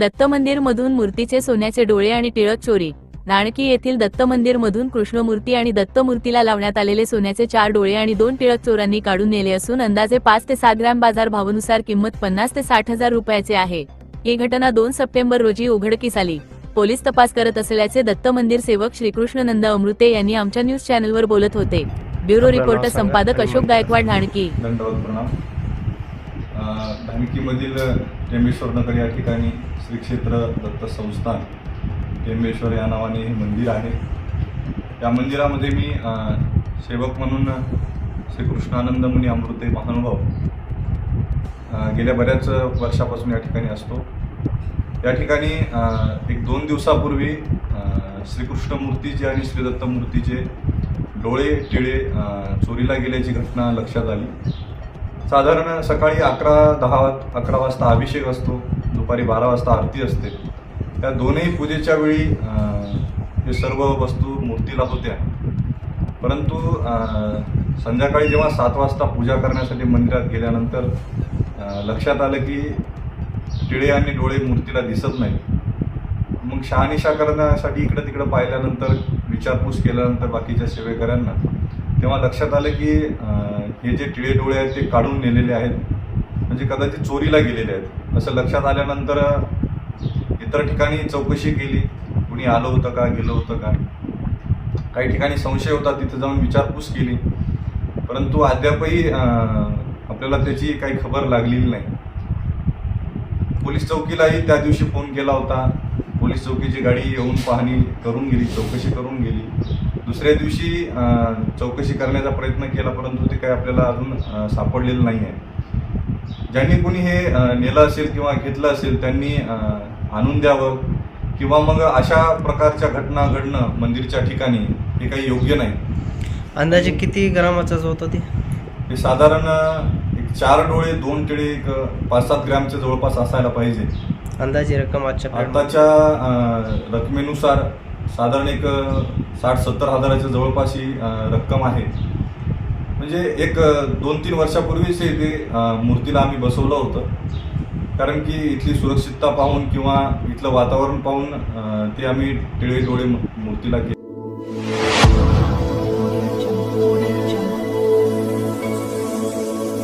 दत्त मंदिर मधून मूर्तीचे सोन्याचे डोळे आणि टिळक चोरी। नाणकी येथील दत्त मंदिर मधून कृष्णमूर्ती आणि दत्त मूर्तीला लावण्यात आलेले सोन्याचे 4 डोळे आणि 2 टिळक चोरांनी काढून नेले असून अंदाजे 5 ते 7 ग्रॅम बाजार भावानुसार किंमत 50 ते 60 हजार रुपयाचे आहे। ही घटना 2 सप्टेंबर रोजी उघडकीस आली। पोलीस तपास करत असल्याचे दत्त मंदिर सेवक श्रीकृष्णानंद अमृते यांनी आमच्या न्यूज चॅनलवर बोलत होते। ब्युरो रिपोर्टर संपादक अशोक गायकवाड, नाणकी। दंडवत प्रणाम। धानकीमधील टेंबेश्वर नगर या ठिकाणी श्री क्षेत्र दत्त संस्थान टेंबेश्वर या नावाने हे मंदिर आहे। या मंदिरामध्ये मी सेवक म्हणून श्री कृष्णानंद मुनी अमृते महानुभाव गेल्या बऱ्याच वर्षापासून या ठिकाणी असतो। या ठिकाणी एक 2 दिवसापूर्वी श्रीकृष्ण मूर्तीचे आणि श्री दत्त मूर्तीचे डोळे टिळे चोरीला गेल्याची घटना लक्षात आली। साधारण सकाळी 11 वाजता अभिषेक असतो, दुपारी 12 वाजता आरती असते। त्या दोन्ही पूजेच्या वेळी हे सर्व वस्तू मूर्तीला होत्या, परंतु संध्याकाळी जेव्हा 7 वाजता पूजा करण्यासाठी मंदिरात गेल्यानंतर लक्षात आलं की टिळे आणि डोळे मूर्तीला दिसत नाही। मग शहानिशा करण्यासाठी इकडं तिकडं पाहिल्यानंतर, विचारपूस केल्यानंतर बाकीच्या सेवेकऱ्यांना, तेव्हा लक्षात आलं की हे जे टिळे डोळे आहेत ते काढून नेलेले आहेत, म्हणजे कदाचित चोरीला गेलेले आहेत। असं लक्षात आल्यानंतर इतर ठिकाणी चौकशी केली, कुणी आलं होतं का, गेलं होतं का। काही ठिकाणी संशय होता, तिथे जाऊन विचारपूस केली, परंतु अद्यापही आपल्याला त्याची काही खबर लागलेली नाही। पोलीस चौकीलाही त्या दिवशी फोन केला होता, पोलीस चौकीची गाडी येऊन पाहणी करून गेली, चौकशी करून गेली। दुसऱ्या दिवशी चौकशी करण्याचा प्रयत्न केला, परंतु ते काही आपल्याला अजून सापडलेलं नाही आहे। ज्यांनी कोणी हे नेलं असेल किंवा घेतलं असेल त्यांनी आणून द्यावं, किंवा मग अशा प्रकारच्या घटना घडणं मंदिरच्या ठिकाणी हे काही योग्य नाही। अंदाजे किती ग्रामाचं होतं ते? हे साधारण 4 डोळे 2 टिळे 5-7 ग्रॅमच्या जवळपास असायला पाहिजे। अंदाजे रक्कम आताच्या रकमेनुसार साधारण 60-70 हजाराच्या जवळपास ही रक्कम आहे। म्हणजे एक 2-3 वर्षापूर्वीच ते मूर्तीला आम्ही बसवलं होतं, कारण की इथली सुरक्षितता पाहून किंवा इथलं वातावरण पाहून ते आम्ही टिळे डोळे मूर्तीला